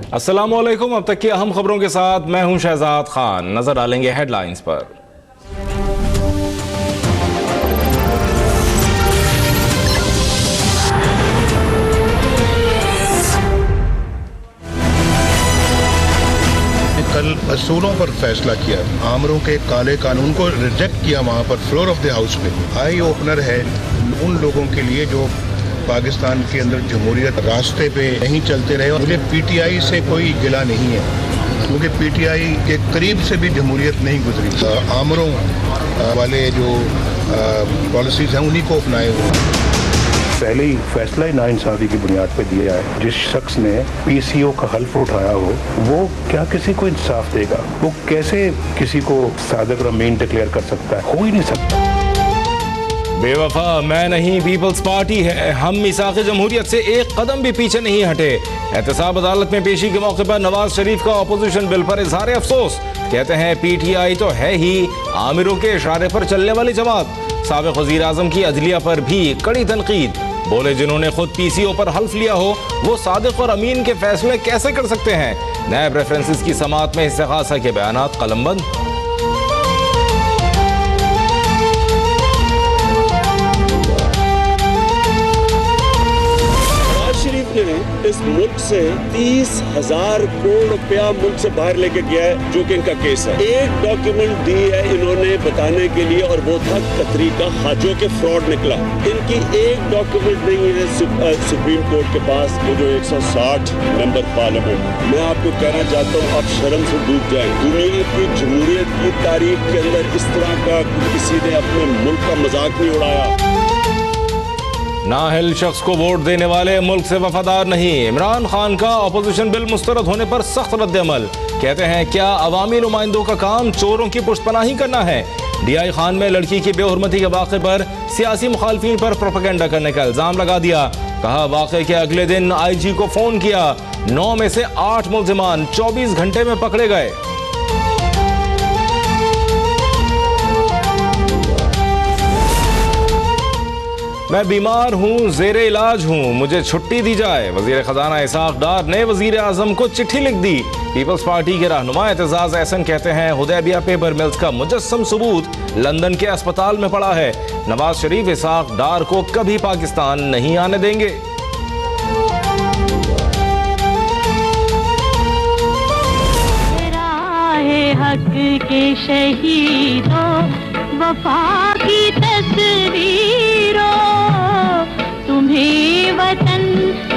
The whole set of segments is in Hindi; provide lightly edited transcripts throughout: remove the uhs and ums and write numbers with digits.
अस्सलामुअलैकुम। अब तक की अहम खबरों के साथ मैं हूं शहजाद खान। नजर डालेंगे हेडलाइंस पर। कल असूलों पर फैसला किया, आमरों के काले कानून को रिजेक्ट किया वहाँ पर फ्लोर ऑफ द हाउस पे। आई ओपनर है उन लोगों के लिए जो पाकिस्तान के अंदर जमहूरियत रास्ते पे नहीं चलते रहे। मुझे पीटीआई से कोई गिला नहीं है, क्योंकि पीटीआई के करीब से भी जमहूरियत नहीं गुजरी। आमरों वाले जो पॉलिसीज हैं उन्हीं को अपनाए हुए। पहले ही फैसला ही नाइंसाफी की बुनियाद पर दिया है। जिस शख्स ने पीसीओ का हल्फ उठाया हो वो क्या किसी को इंसाफ देगा? वो कैसे किसी को सादिक और अमीन डिक्लेयर कर सकता है? हो ही नहीं सकता। बेवफा मैं नहीं, पीपल्स पार्टी है। हम मिसाक़ जमहूरियत से एक कदम भी पीछे नहीं हटे। एहतसाब अदालत में पेशी के मौके पर नवाज शरीफ का अपोजिशन बिल पर इजहार अफसोस। कहते हैं पीटीआई तो है ही आमिरों के इशारे पर चलने वाली जमात। साबिक़ वज़ीर आज़म की अदलिया पर भी कड़ी तनकीद। बोले जिन्होंने खुद पीसीओ पर हल्फ लिया हो वो सादिक और अमीन के फैसले कैसे कर सकते हैं? नैब रेफरेंसेस की समाअत में इस्तिग़ासा के बयानात कलमबंद। इस मुल्क से 30,000 करोड़ रुपया मुल्क से बाहर लेके गया है, जो कि इनका केस है। एक डॉक्यूमेंट दी है इन्होंने बताने के लिए और वो था कतरी का हाजों के फ्रॉड निकला। इनकी एक डॉक्यूमेंट नहीं है सुप्रीम कोर्ट के पास। वो जो 160 मेंबर पार्लियामेंट, मैं आपको कहना चाहता हूँ आप शर्म से डूब जाए। दुनिया की जमहूरियत की तारीख के अंदर इस तरह का किसी ने अपने मुल्क का मजाक नहीं उड़ाया। नाअहल शख्स को वोट देने वाले मुल्क से वफादार नहीं। इमरान खान का अपोजिशन बिल मुस्तरद होने पर सख्त रद्द-ए-अमल। कहते हैं क्या अवामी नुमाइंदों का काम चोरों की पुष्टपनाही करना है? डीआई खान में लड़की की बेहुरमती के वाक़े पर सियासी मुखालफिन पर प्रोपेगेंडा करने का इल्जाम लगा दिया। कहा वाक़े के अगले दिन आईजी को फोन किया। 9 में से 8 मुल्जिमान 24 घंटे में पकड़े गए। मैं बीमार हूँ, ज़ेरे इलाज हूँ, मुझे छुट्टी दी जाए। वज़ीर ख़जाना इसाक़ डार ने वज़ीर आज़म को चिट्ठी लिख दी। पीपल्स पार्टी के रहनुमा एतजाज़ एहसन कहते हैं हुदैबिया पेपर मिल्स का मुजस्सम सबूत लंदन के अस्पताल में पड़ा है। नवाज शरीफ इसाक़ डार को कभी पाकिस्तान नहीं आने देंगे। हक के शहीदों वफा की तस्वीरों, तुम्हें वतन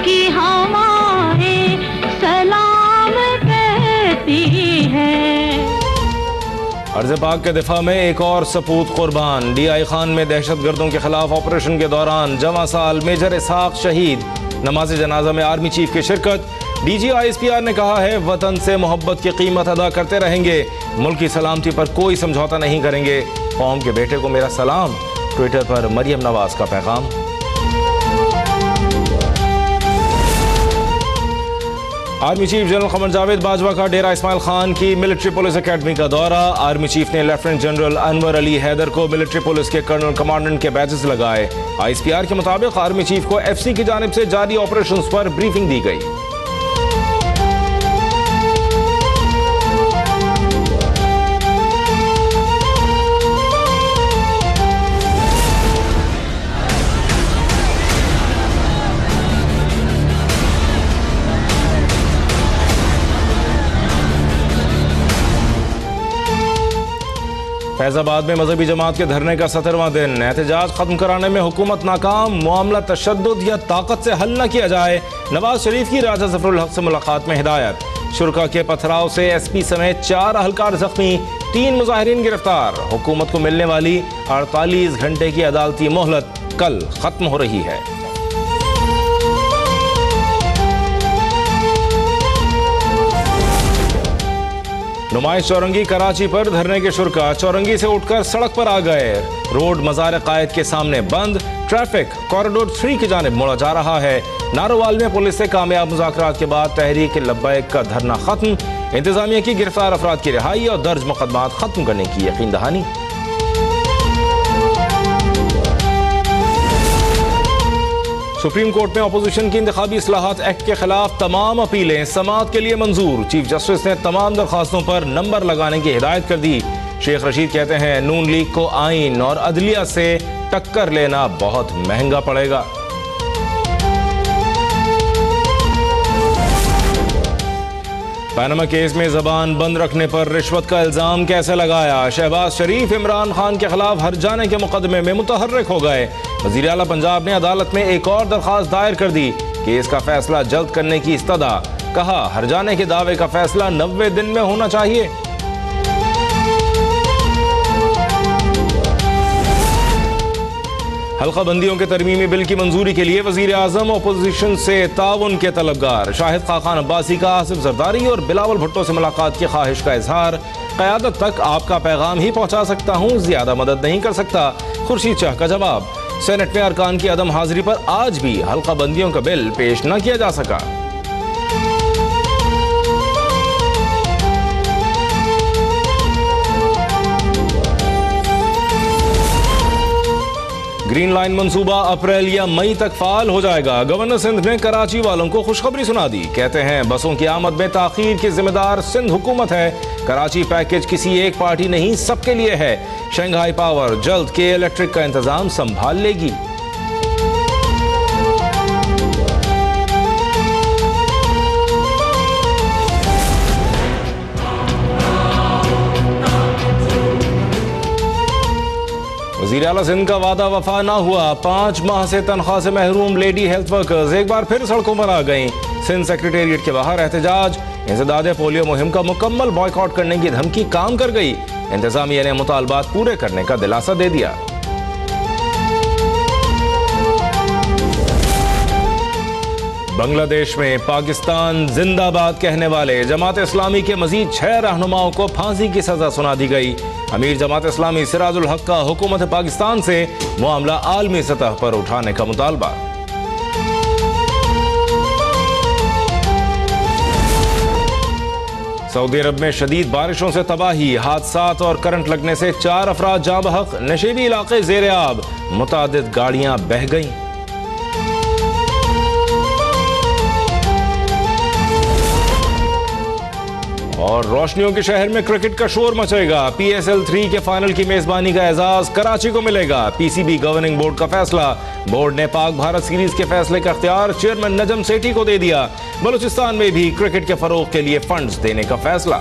की हवाएं सलाम कहती है। अर्ज़ पाक के दिफा में एक और सपूत कुर्बान। डीआई खान में दहशतगर्दों के खिलाफ ऑपरेशन के दौरान जवां साल मेजर इसाक़ शहीद। नमाज जनाजा में आर्मी चीफ की शिरकत। डीजी ISPR ने कहा है वतन से मोहब्बत की कीमत अदा करते रहेंगे, मुल्क की सलामती पर कोई समझौता नहीं करेंगे। कौम के बेटे को मेरा सलाम। ट्विटर पर मरियम नवाज का पैगाम। Army chief general Qamar Javed Bajwa का डेरा इस्माइल खान की मिलिट्री पुलिस अकेडमी का दौरा। आर्मी चीफ ने लेफ्टिनेंट जनरल अनवर अली हैदर को मिलिट्री पुलिस के कर्नल कमांडेंट के बैजेस लगाए। ISPR के मुताबिक आर्मी चीफ को FC की जानिब से जारी ऑपरेशंस पर ब्रीफिंग दी गई। फैजाबाद में मजहबी जमात के धरने का 17वां दिन। एहतजाज खत्म कराने में हुकूमत नाकाम। मामला तशद्दुद या ताकत से हल न किया जाए। नवाज शरीफ की राजा ज़फ़रुल हक से मुलाकात में हिदायत। शुरका के पथराव से SP समेत 4 अहलकार जख्मी, 3 मुजाहिरीन गिरफ्तार। हुकूमत को मिलने वाली 48 घंटे की अदालती मोहलत कल खत्म हो रही है। नुमाइश चौरंगी कराची पर धरने के शुरका चौरंगी से उठकर सड़क पर आ गए। रोड मज़ार कायद के सामने बंद। ट्रैफिक कॉरिडोर 3 की जानिब मोड़ा जा रहा है। नारोवाल में पुलिस से कामयाब मुज़ाकरात के बाद तहरीक लब्बैक का धरना खत्म। इंतजामिया की गिरफ्तार अफराद की रिहाई और दर्ज मुकदमात खत्म करने की यकीन दहानी। सुप्रीम कोर्ट में अपोजिशन की इंतखाबी इस्लाहात एक्ट के खिलाफ तमाम अपीलें समाअत के लिए मंजूर। चीफ जस्टिस ने तमाम दरखास्तों पर नंबर लगाने की हिदायत कर दी। शेख रशीद कहते हैं नून लीग को आइन और अदलिया से टक्कर लेना बहुत महंगा पड़ेगा। पनामा केस में जबान बंद रखने पर रिश्वत का इल्जाम कैसे लगाया? शहबाज शरीफ इमरान खान के खिलाफ हर जाने के मुकदमे में मुतहर्रिक हो गए। वजीर आला पंजाब ने अदालत में एक और दरखास्त दायर कर दी। केस का फैसला जल्द करने की इस्तदा। कहा हर जाने के दावे का फैसला 90 दिन में होना चाहिए। हल्का बंदियों के तरमीमी बिल की मंजूरी के लिए वजीर आजम अपोजिशन से ताउन के तलबगार। शाहिद खान अब्बासी का आसिफ जरदारी और बिलावल भुट्टो से मुलाकात की ख्वाहिश का इजहार। क़यादत तक आपका पैगाम ही पहुंचा सकता हूं, ज्यादा मदद नहीं कर सकता। खुर्शीद शाह का जवाब। सेनेट में अरकान की अदम हाजिरी पर आज भी हल्का बंदियों का बिल पेश न किया जा सका। ग्रीन लाइन मंसूबा अप्रैल या मई तक फाल हो जाएगा। गवर्नर सिंध ने कराची वालों को खुशखबरी सुना दी। कहते हैं बसों की आमद में ताखीर की जिम्मेदार सिंध हुकूमत है। कराची पैकेज किसी एक पार्टी नहीं सबके लिए है। शंघाई पावर जल्द के इलेक्ट्रिक का इंतजाम संभाल लेगी। वज़ीर आला सिंध का वादा वफा ना हुआ। 5 माह से तनख्वाह से महरूम लेडी हेल्थ वर्कर्स एक बार फिर सड़कों पर आ गईं। सिंध सेक्रेटेरिएट के बाहर एहतजाज। इंसदाद पोलियो मुहिम का मुकम्मल बॉयकॉट करने की धमकी काम कर गई। इंतजामिया ने मुतालबात पूरे करने का दिलासा दे दिया। बांग्लादेश में पाकिस्तान जिंदाबाद कहने वाले जमात इस्लामी के मजीद 6 रहनुमाओं को फांसी की सजा सुना दी गई। अमीर जमात इस्लामी सिराजुल हक का हुकूमत पाकिस्तान से मामला आलमी सतह पर उठाने का मुतालबा। सऊदी अरब में शदीद बारिशों से तबाही, हादसात और करंट लगने से 4 अफराद जाँ बहक। नशेबी इलाके ज़ेरे आब, मुतादिद गाड़ियां बह गईं। और रोशनियों के शहर में क्रिकेट का शोर मचेगा। PSL 3 के फाइनल की मेजबानी का एजाज कराची को मिलेगा। PCB गवर्निंग बोर्ड का फैसला। बोर्ड ने पाक भारत सीरीज के फैसले का इख्तियार चेयरमैन नजम सेठी को दे दिया। बलूचिस्तान में भी क्रिकेट के फरोग के लिए फंड्स देने का फैसला।